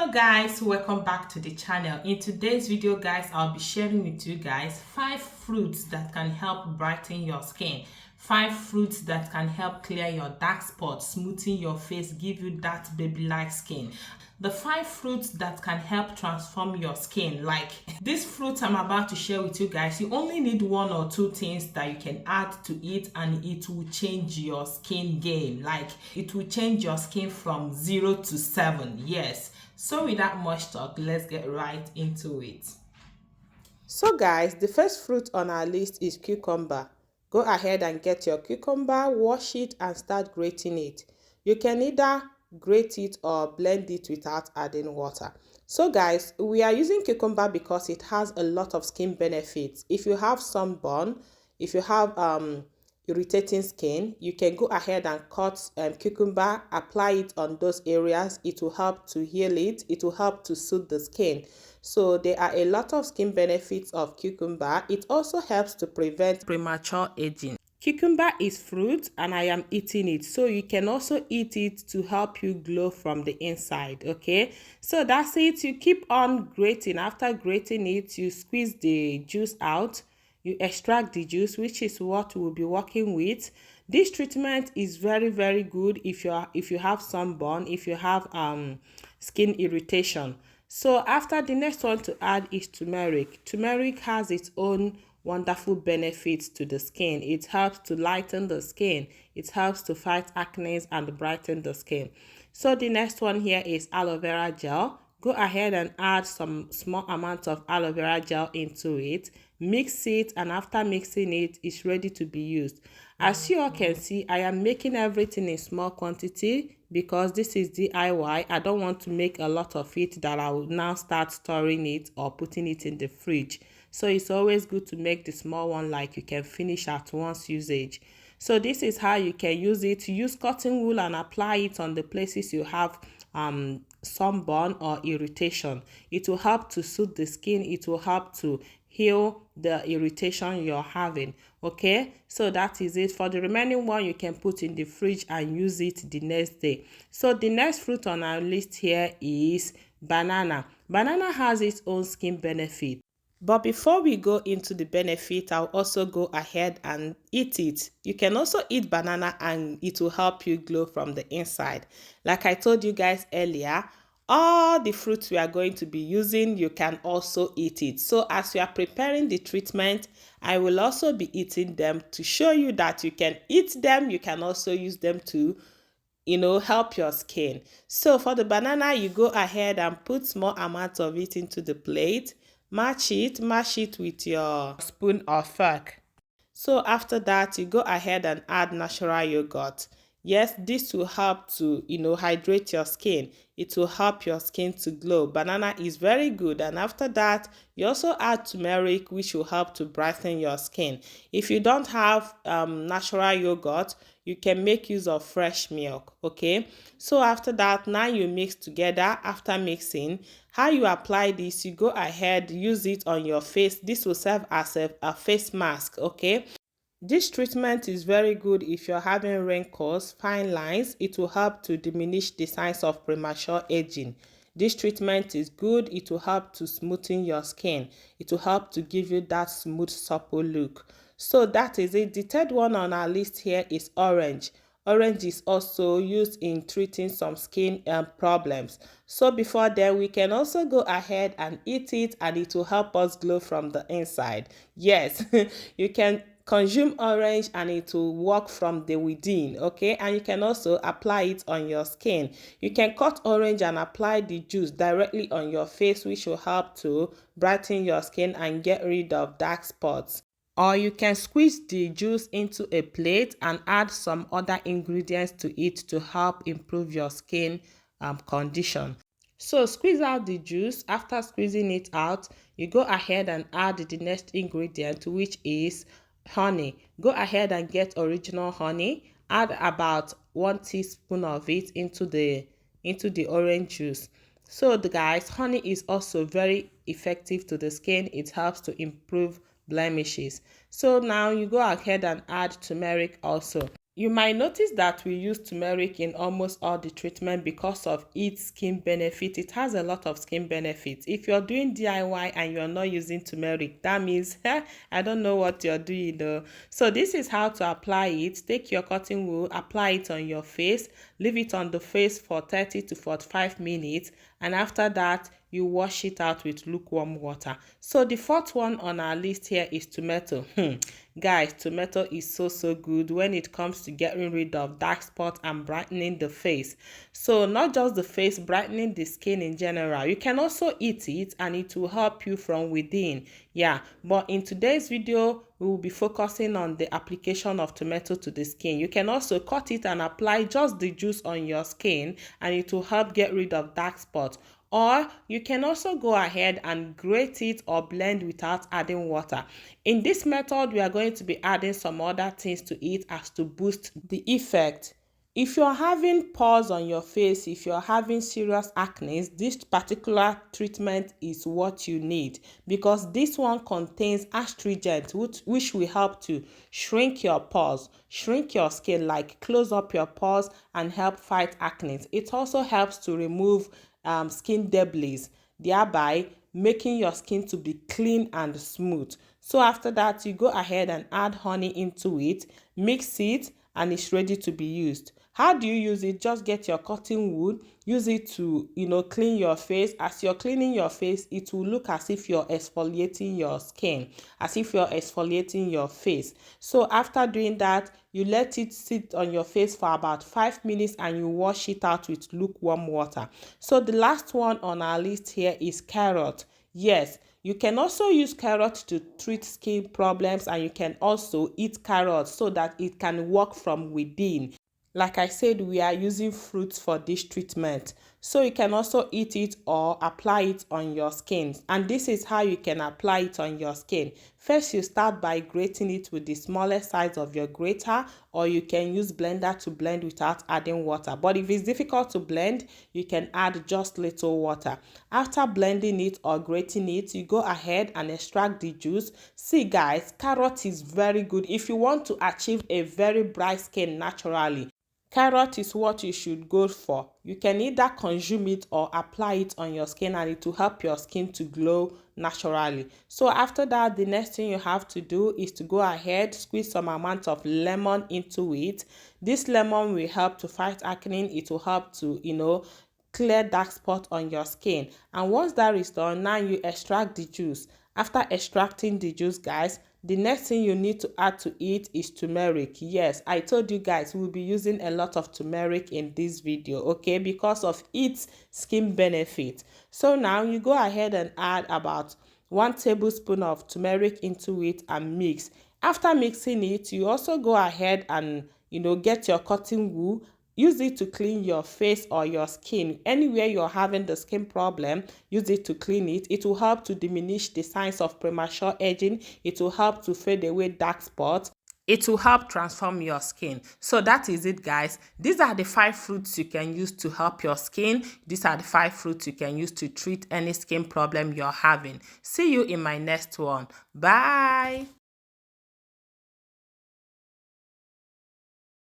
Hello guys, welcome back to the channel. In today's video guys, I'll be sharing with you guys 5 fruits that can help brighten your skin. 5 fruits that can help clear your dark spots, smoothen your face, give you that baby-like skin. The 5 fruits that can help transform your skin. Like these fruits I'm about to share with you guys, you only need 1 or 2 things that you can add to it and it will change your skin game. Like it will change your skin from 0 to 7. Yes. So without much talk, let's get right into it. So guys, the first fruit on our list is cucumber. Go ahead and get your cucumber, wash it and start grating it. You can either grate it or blend it without adding water. So guys, we are using cucumber because it has a lot of skin benefits. If you have sunburn, if you have irritating skin, you can go ahead and cut cucumber, apply it on those areas. It will help to heal it. It will help to soothe the skin. So there are a lot of skin benefits of cucumber. It also helps to prevent premature aging. Cucumber is fruit and I am eating it, so you can also eat it to help you glow from the inside. Okay, so that's it. You keep on grating. After grating it, you squeeze the juice out. You extract the juice, which is what we'll be working with. This treatment is very good if you have sunburn, if you have skin irritation. So after, the next one to add is turmeric. Turmeric has its own wonderful benefits to the skin. It helps to lighten the skin. It helps to fight acne and brighten the skin. So the next one here is aloe vera gel. Go ahead and add some small amount of aloe vera gel into it. Mix it, and after mixing it, it's ready to be used. As you all can see, I am making everything in small quantity because this is DIY. I don't want to make a lot of it that I will now start storing it or putting it in the fridge. So it's always good to make the small one, like you can finish at once usage. So this is how you can use it. Use cotton wool and apply it on the places you have sunburn or irritation. It will help to soothe the skin. It will help to heal the irritation you're having. Okay, so that is it. For the remaining one, you can put in the fridge and use it the next day. So the next fruit on our list here is banana. Banana has its own skin benefit. But before we go into the benefit, I'll also go ahead and eat it. You can also eat banana and it will help you glow from the inside. Like I told you guys earlier, all the fruits we are going to be using, you can also eat it. So as we are preparing the treatment, I will also be eating them to show you that you can eat them. You can also use them to help your skin. So for the banana, you go ahead and put small amounts of it into the plate. Mash it with your spoon or fork. So after that, you go ahead and add natural yogurt. Yes, this will help to, hydrate your skin. It will help your skin to glow. Banana is very good. And after that, you also add turmeric, which will help to brighten your skin. If you don't have natural yogurt, you can make use of fresh milk. Okay, so after that, now you mix together. After mixing, how you apply this, you go ahead, use it on your face. This will serve as a face mask. Okay, this treatment is very good if you're having wrinkles, fine lines. It will help to diminish the signs of premature aging. This treatment is good. It will help to smoothen your skin. It will help to give you that smooth, supple look. So that is it. The third one on our list here is orange. Orange is also used in treating some skin problems. So before then, we can also go ahead and eat it and it will help us glow from the inside. Yes, you can consume orange and it will work from the within. Okay, and you can also apply it on your skin. You can cut orange and apply the juice directly on your face, which will help to brighten your skin and get rid of dark spots. Or you can squeeze the juice into a plate and add some other ingredients to it to help improve your skin condition. So squeeze out the juice. After squeezing it out, you go ahead and add the next ingredient, which is honey. Go ahead and get original honey. Add about 1 teaspoon of it into the orange juice. So guys, honey is also very effective to the skin. It helps to improve blemishes. So now you go ahead and add turmeric also. You might notice that we use turmeric in almost all the treatment because of its skin benefit. It has a lot of skin benefits. If you're doing DIY and you're not using turmeric, that means I don't know what you're doing though. So this is how to apply it. Take your cotton wool, apply it on your face, leave it on the face for 30 to 45 minutes, and after that you wash it out with lukewarm water. So the fourth one on our list here is tomato. Guys, tomato is so good when it comes to getting rid of dark spots and brightening the face. So not just the face, brightening the skin in general. You can also eat it and it will help you from within. Yeah, but in today's video we will be focusing on the application of tomato to the skin. You can also cut it and apply just the juice on your skin and it will help get rid of dark spots. Or you can also go ahead and grate it or blend without adding water. In this method, we are going to be adding some other things to it as to boost the effect. If you're having pores on your face, if you're having serious acne, this particular treatment is what you need because this one contains astringent, which will help to shrink your pores, shrink your skin, like close up your pores and help fight acne. It also helps to remove skin debris, thereby making your skin to be clean and smooth. So after that, you go ahead and add honey into it, mix it, and it's ready to be used. How do you use it? Just get your cotton wool, use it to, clean your face. As you're cleaning your face, it will look as if you're exfoliating your skin, as if you're exfoliating your face. So after doing that, you let it sit on your face for about 5 minutes and you wash it out with lukewarm water. So the last one on our list here is carrot. Yes, you can also use carrot to treat skin problems and you can also eat carrots so that it can work from within. Like I said, we are using fruits for this treatment. So you can also eat it or apply it on your skin. And this is how you can apply it on your skin. First, you start by grating it with the smallest size of your grater, or you can use blender to blend without adding water. But if it's difficult to blend, you can add just little water. After blending it or grating it, you go ahead and extract the juice. See guys, carrot is very good if you want to achieve a very bright skin naturally. Carrot is what you should go for. You can either consume it or apply it on your skin and it will help your skin to glow naturally. So after that, the next thing you have to do is to go ahead, squeeze some amount of lemon into it. This lemon will help to fight acne. It will help to, clear dark spot on your skin. And once that is done, now you extract the juice. After extracting the juice, guys, the next thing you need to add to it is turmeric. Yes, I told you guys we'll be using a lot of turmeric in this video, okay, because of its skin benefit. So now you go ahead and add about 1 tablespoon of turmeric into it and mix. After mixing it, you also go ahead and get your cotton wool. Use it to clean your face or your skin. Anywhere you're having the skin problem, use it to clean it. It will help to diminish the signs of premature aging. It will help to fade away dark spots. It will help transform your skin. So that is it, guys. These are the 5 fruits you can use to help your skin. These are the 5 fruits you can use to treat any skin problem you're having. See you in my next one. Bye.